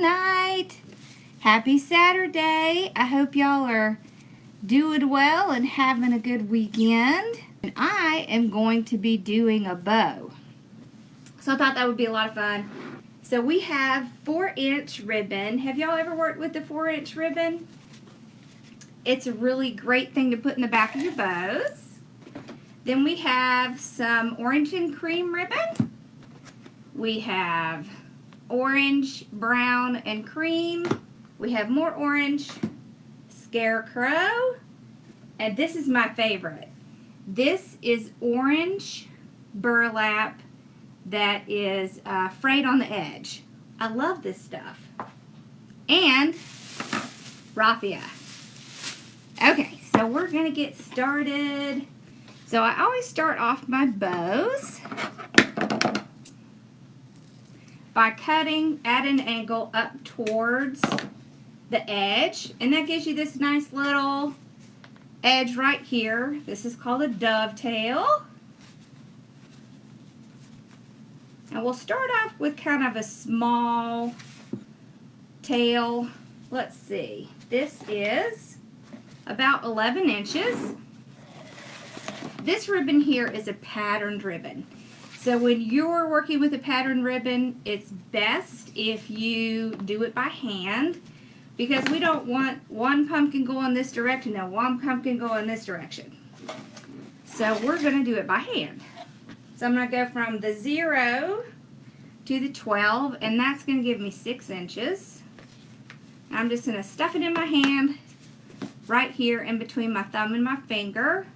night. Happy Saturday. I hope y'all are doing well and having a good weekend. And I am going to be doing a bow. So I thought that would be a lot of fun. So we have 4-inch ribbon. Have y'all ever worked with the 4-inch ribbon? It's a really great thing to put in the back of your bows. Then we have some orange and cream ribbon. We have orange, brown, and cream. We have more orange, scarecrow, and this is my favorite. This is orange burlap that is frayed on the edge. I love this stuff. And raffia. Okay, so we're gonna get started. So I always start off my bows by cutting at an angle up towards the edge, and that gives you this nice little edge right here. This is called a dovetail. And we'll start off with kind of a small tail. Let's see, this is about 11 inches. This ribbon here is a patterned ribbon. So when you're working with a patterned ribbon, it's best if you do it by hand, because we don't want one pumpkin going this direction and one pumpkin going this direction. So we're going to do it by hand. So I'm going to go from the 0 to the 12, and that's going to give me 6 inches. I'm just going to stuff it in my hand right here in between my thumb and my finger.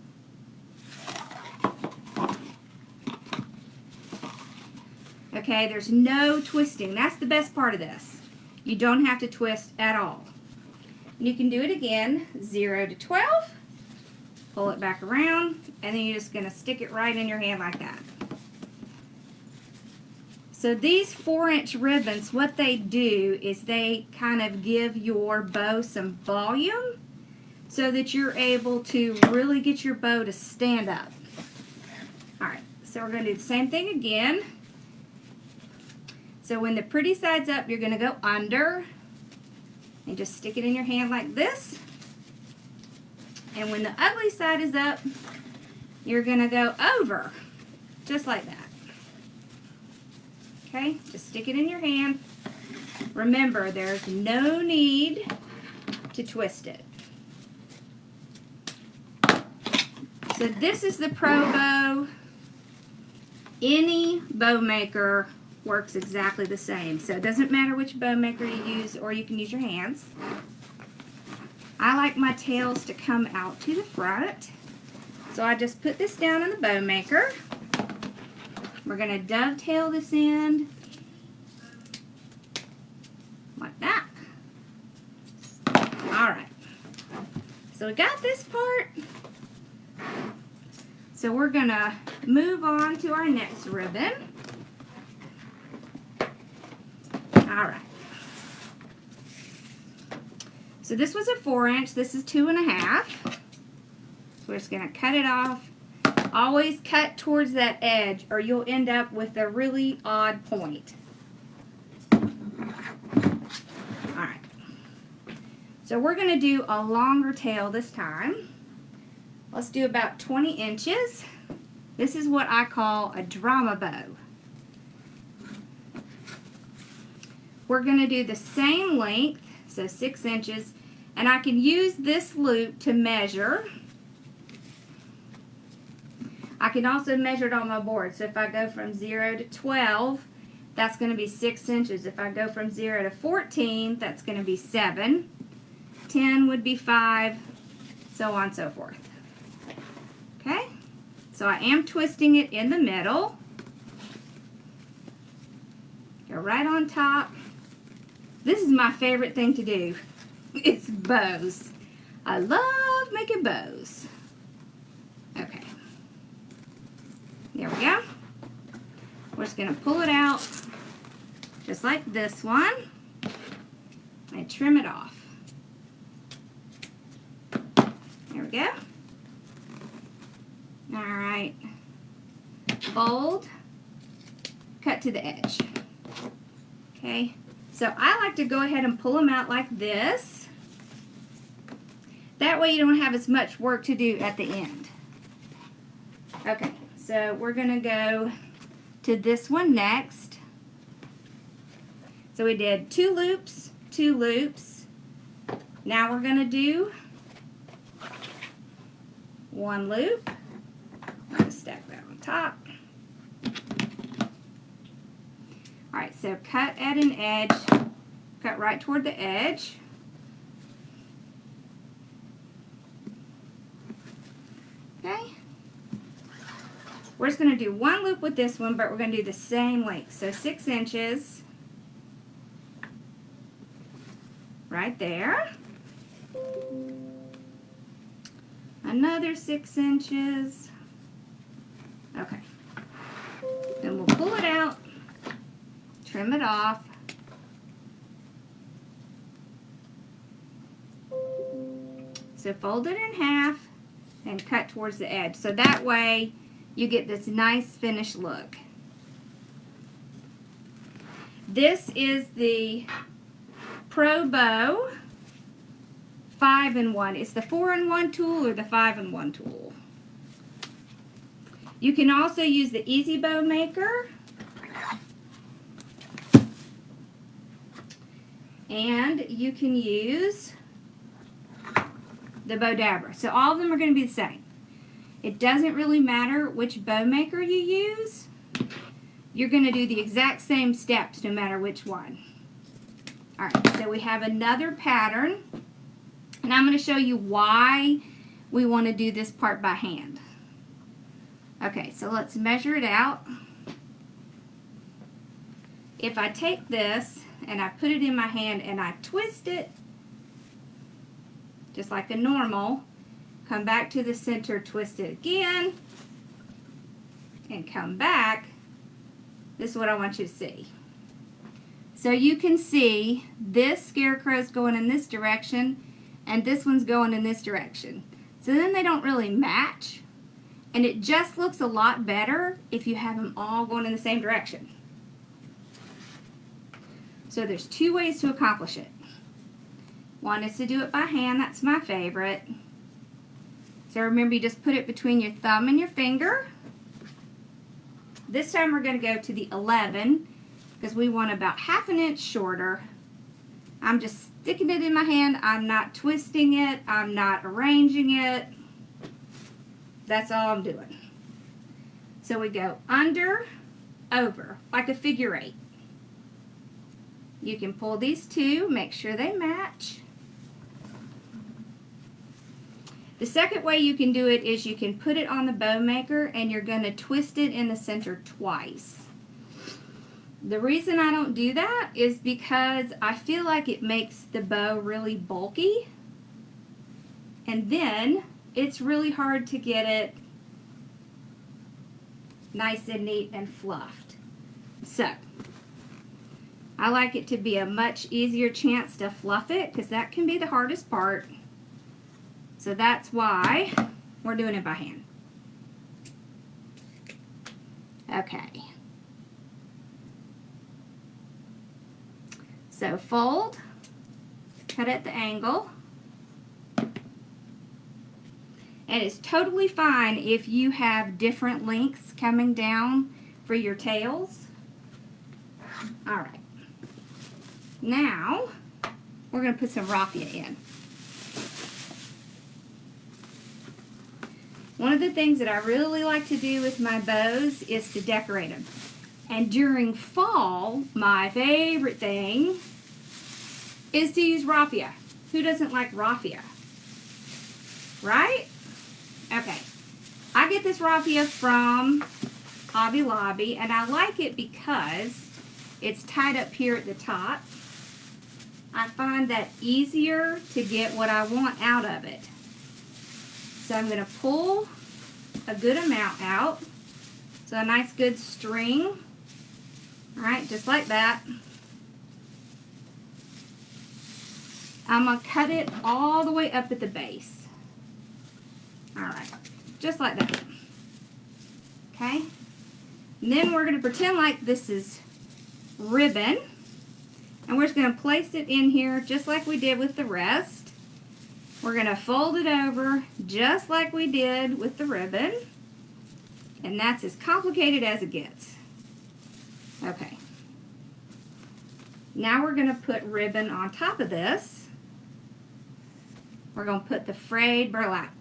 Okay, there's no twisting. That's the best part of this. You don't have to twist at all. You can do it again, 0 to 12. Pull it back around, and then you're just going to stick it right in your hand like that. So these 4-inch ribbons, what they do is they kind of give your bow some volume so that you're able to really get your bow to stand up. Alright, so we're going to do the same thing again. So when the pretty side's up, you're going to go under and just stick it in your hand like this. And when the ugly side is up, you're going to go over, just like that. Okay, just stick it in your hand. Remember, there's no need to twist it. So this is the Pro Bow. Any bow maker works exactly the same. So it doesn't matter which bow maker you use, or you can use your hands. I like my tails to come out to the front. So I just put this down in the bow maker. We're going to dovetail this end like that. Alright. So we got this part. So we're going to move on to our next ribbon. Alright. So this was a 4-inch. This is 2.5. So we're just going to cut it off. Always cut towards that edge, or you'll end up with a really odd point. Alright. So we're going to do a longer tail this time. Let's do about 20 inches. This is what I call a drama bow. We're going to do the same length, so 6 inches, and I can use this loop to measure. I can also measure it on my board. So if I go from 0 to 12, that's going to be 6 inches. If I go from 0 to 14, that's going to be 7. 10 would be 5, so on and so forth. Okay? So I am twisting it in the middle. Go right on top. This is my favorite thing to do. It's bows. I love making bows. Okay. There we go. We're just going to pull it out just like this one and trim it off. There we go. Alright. Fold. Cut to the edge. Okay. So I like to go ahead and pull them out like this. That way you don't have as much work to do at the end. Okay, so we're going to go to this one next. So we did 2 loops, 2 loops. Now we're going to do 1 loop. I'm going to stack that on top. Alright, so cut at an edge, cut right toward the edge. Okay. We're just going to do 1 loop with this one, but we're going to do the same length. So 6 inches right there. Another 6 inches. Okay. Then we'll pull it out, trim it off. So fold it in half and cut towards the edge. So that way you get this nice finished look. This is the Pro Bow 5-in-1. It's the 4-in-1 tool or the 5-in-1 tool. You can also use the Easy Bow Maker. And you can use the Bow Dabber. So all of them are going to be the same. It doesn't really matter which bow maker you use. You're going to do the exact same steps no matter which one. Alright, so we have another pattern. And I'm going to show you why we want to do this part by hand. Okay, so let's measure it out. If I take this and I put it in my hand and I twist it, just like a normal, come back to the center, twist it again, and come back. This is what I want you to see. So you can see this scarecrow is going in this direction and this one's going in this direction. So then they don't really match, and it just looks a lot better if you have them all going in the same direction. So there's 2 ways to accomplish it. One is to do it by hand. That's my favorite. So remember, you just put it between your thumb and your finger. This time we're going to go to the 11 because we want about 1/2 inch shorter. I'm just sticking it in my hand. I'm not twisting it. I'm not arranging it. That's all I'm doing. So we go under, over, like a figure 8. You can pull these 2, make sure they match. The second way you can do it is you can put it on the bow maker and you're going to twist it in the center twice. The reason I don't do that is because I feel like it makes the bow really bulky, and then it's really hard to get it nice and neat and fluffed. So I like it to be a much easier chance to fluff it because that can be the hardest part. So that's why we're doing it by hand. Okay. So fold, cut at the angle. And it's totally fine if you have different lengths coming down for your tails. Alright. Now, we're going to put some raffia in. One of the things that I really like to do with my bows is to decorate them. And during fall, my favorite thing is to use raffia. Who doesn't like raffia? Right? Okay. I get this raffia from Hobby Lobby, and I like it because it's tied up here at the top. I find that easier to get what I want out of it. So I'm going to pull a good amount out. So a nice good string. Alright, just like that. I'm going to cut it all the way up at the base. Alright, just like that. Okay? And then we're going to pretend like this is ribbon. And we're just going to place it in here just like we did with the rest. We're going to fold it over just like we did with the ribbon. And that's as complicated as it gets. Okay. Now we're going to put ribbon on top of this. We're going to put the frayed burlap.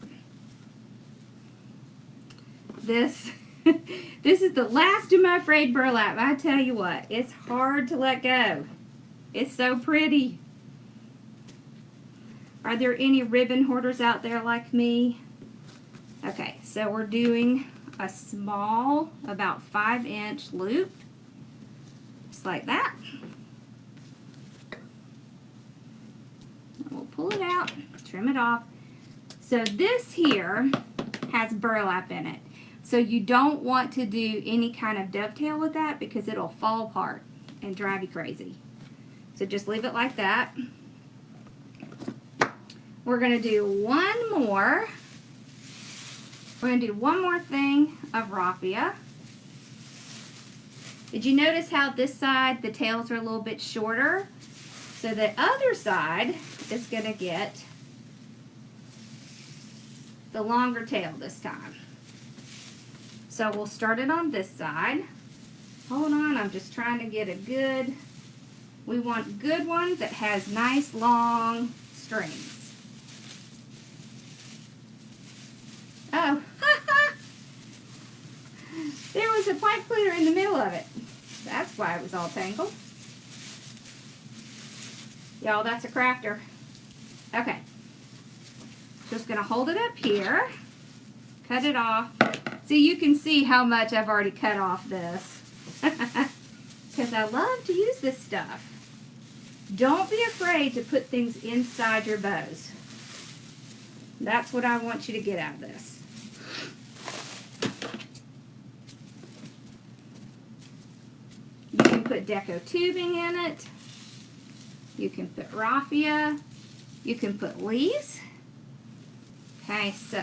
This is the last of my frayed burlap. I tell you what, it's hard to let go. It's so pretty. Are there any ribbon hoarders out there like me? Okay, so we're doing a small, about 5-inch loop, just like that. And we'll pull it out, trim it off. So this here has burlap in it. So you don't want to do any kind of dovetail with that because it'll fall apart and drive you crazy. So just leave it like that. We're going to do one more. We're going to do one more thing of raffia. Did you notice how this side, the tails are a little bit shorter? So the other side is going to get the longer tail this time. So we'll start it on this side. Hold on, I'm just trying to get a good, we want good one that has nice long strings. Oh, there was a pipe cleaner in the middle of it. That's why it was all tangled. Y'all, that's a crafter. Okay. Just going to hold it up here. Cut it off. So you can see how much I've already cut off this. Because I love to use this stuff. Don't be afraid to put things inside your bows. That's what I want you to get out of this. You can put deco tubing in it. You can put raffia. You can put leaves. Okay, so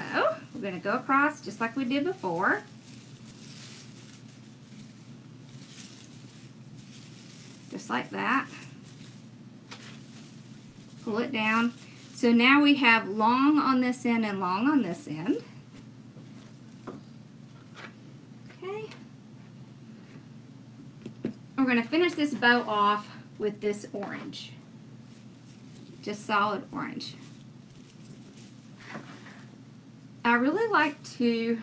we're going to go across just like we did before. Just like that. Pull it down. So now we have long on this end and long on this end. Okay. We're going to finish this bow off with this orange. Just solid orange. I really like to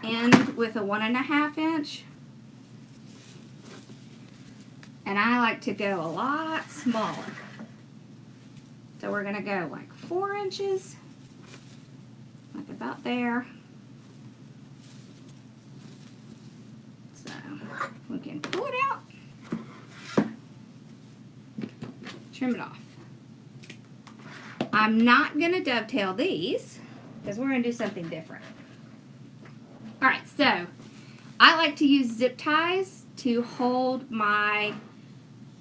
end with a 1.5 inch. And I like to go a lot smaller. So we're going to go like 4 inches. Like about there. So we can pull it out. Trim it off. I'm not going to dovetail these because we're going to do something different. Alright, so I like to use zip ties to hold my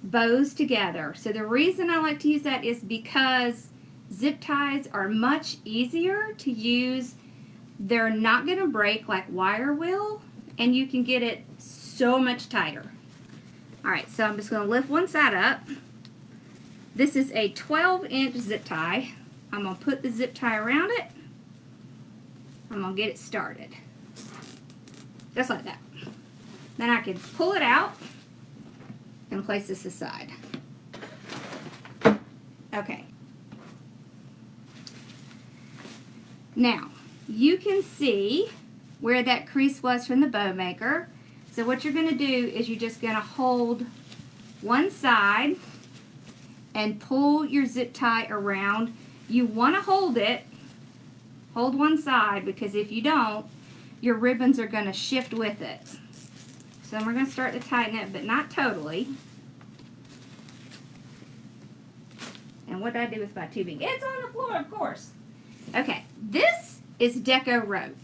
bows together. So the reason I like to use that is because zip ties are much easier to use. They're not going to break like wire will, and you can get it so much tighter. Alright, so I'm just going to lift one side up. This is a 12-inch zip tie. I'm going to put the zip tie around it. I'm going to get it started. Just like that. Then I can pull it out and place this aside. Okay. Now, you can see where that crease was from the bow maker. So what you're going to do is you're just going to hold one side and pull your zip tie around. You want to hold one side, because if you don't, your ribbons are going to shift with it. So we're going to start to tighten it, but not totally. And what did I do with my tubing? It's on the floor, of course. Okay, this is deco rope.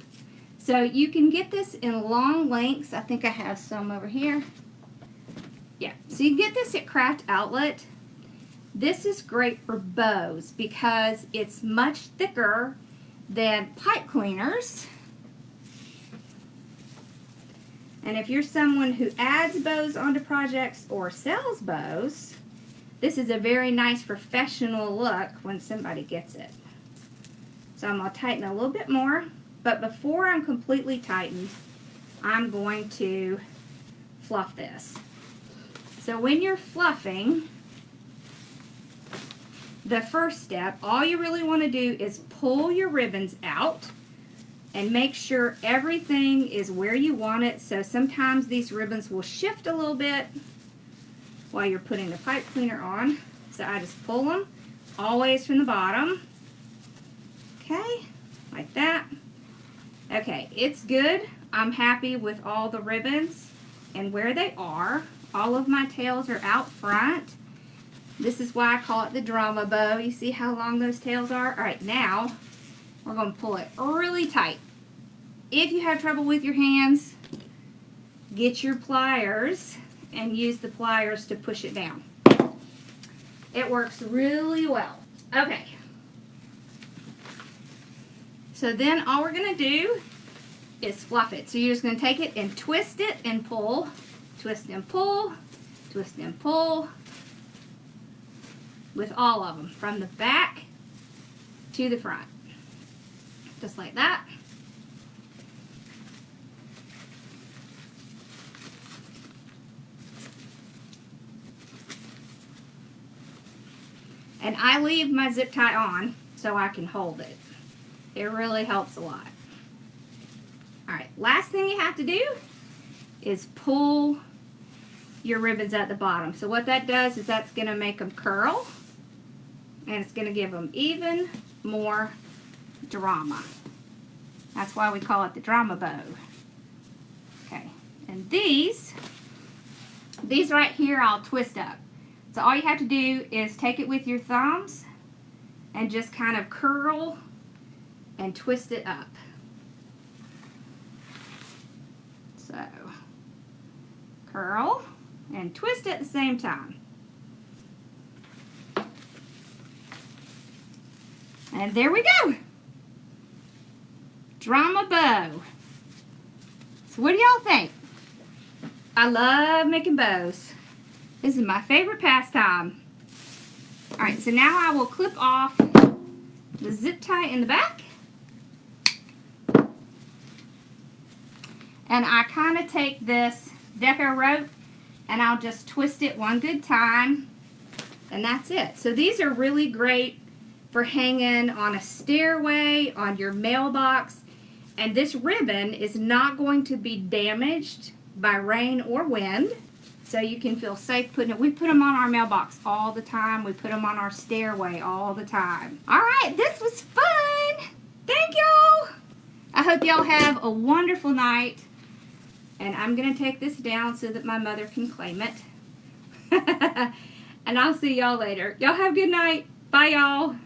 So you can get this in long lengths. I think I have some over here. Yeah, so you can get this at Craft Outlet. This is great for bows because it's much thicker than pipe cleaners. And if you're someone who adds bows onto projects or sells bows, this is a very nice professional look when somebody gets it. So I'm going to tighten a little bit more, but before I'm completely tightened, I'm going to fluff this. So when you're fluffing, the first step, all you really want to do is pull your ribbons out and make sure everything is where you want it. So sometimes these ribbons will shift a little bit while you're putting the pipe cleaner on. So I just pull them always from the bottom. Okay, like that. Okay, it's good. I'm happy with all the ribbons and where they are. All of my tails are out front. This is why I call it the drama bow. You see how long those tails are? All right, now we're going to pull it really tight. If you have trouble with your hands, get your pliers and use the pliers to push it down. It works really well. Okay. So then all we're going to do is fluff it. So you're just going to take it and twist it and pull. Twist and pull. Twist and pull. With all of them. From the back to the front. Just like that. And I leave my zip tie on so I can hold it. It really helps a lot. Alright, last thing you have to do is pull your ribbons at the bottom. So what that does is that's going to make them curl. And it's going to give them even more drama. That's why we call it the drama bow. Okay, and these right here I'll twist up. So all you have to do is take it with your thumbs and just kind of curl and twist it up. So, curl and twist at the same time. And there we go. Drama bow. So what do y'all think? I love making bows. This is my favorite pastime. Alright, so now I will clip off the zip tie in the back. And I kind of take this deco rope and I'll just twist it one good time. And that's it. So these are really great for hanging on a stairway, on your mailbox. And this ribbon is not going to be damaged by rain or wind. So you can feel safe putting it. We put them on our mailbox all the time. We put them on our stairway all the time. All right, this was fun. Thank y'all. I hope y'all have a wonderful night. And I'm going to take this down so that my mother can claim it. And I'll see y'all later. Y'all have a good night. Bye, y'all.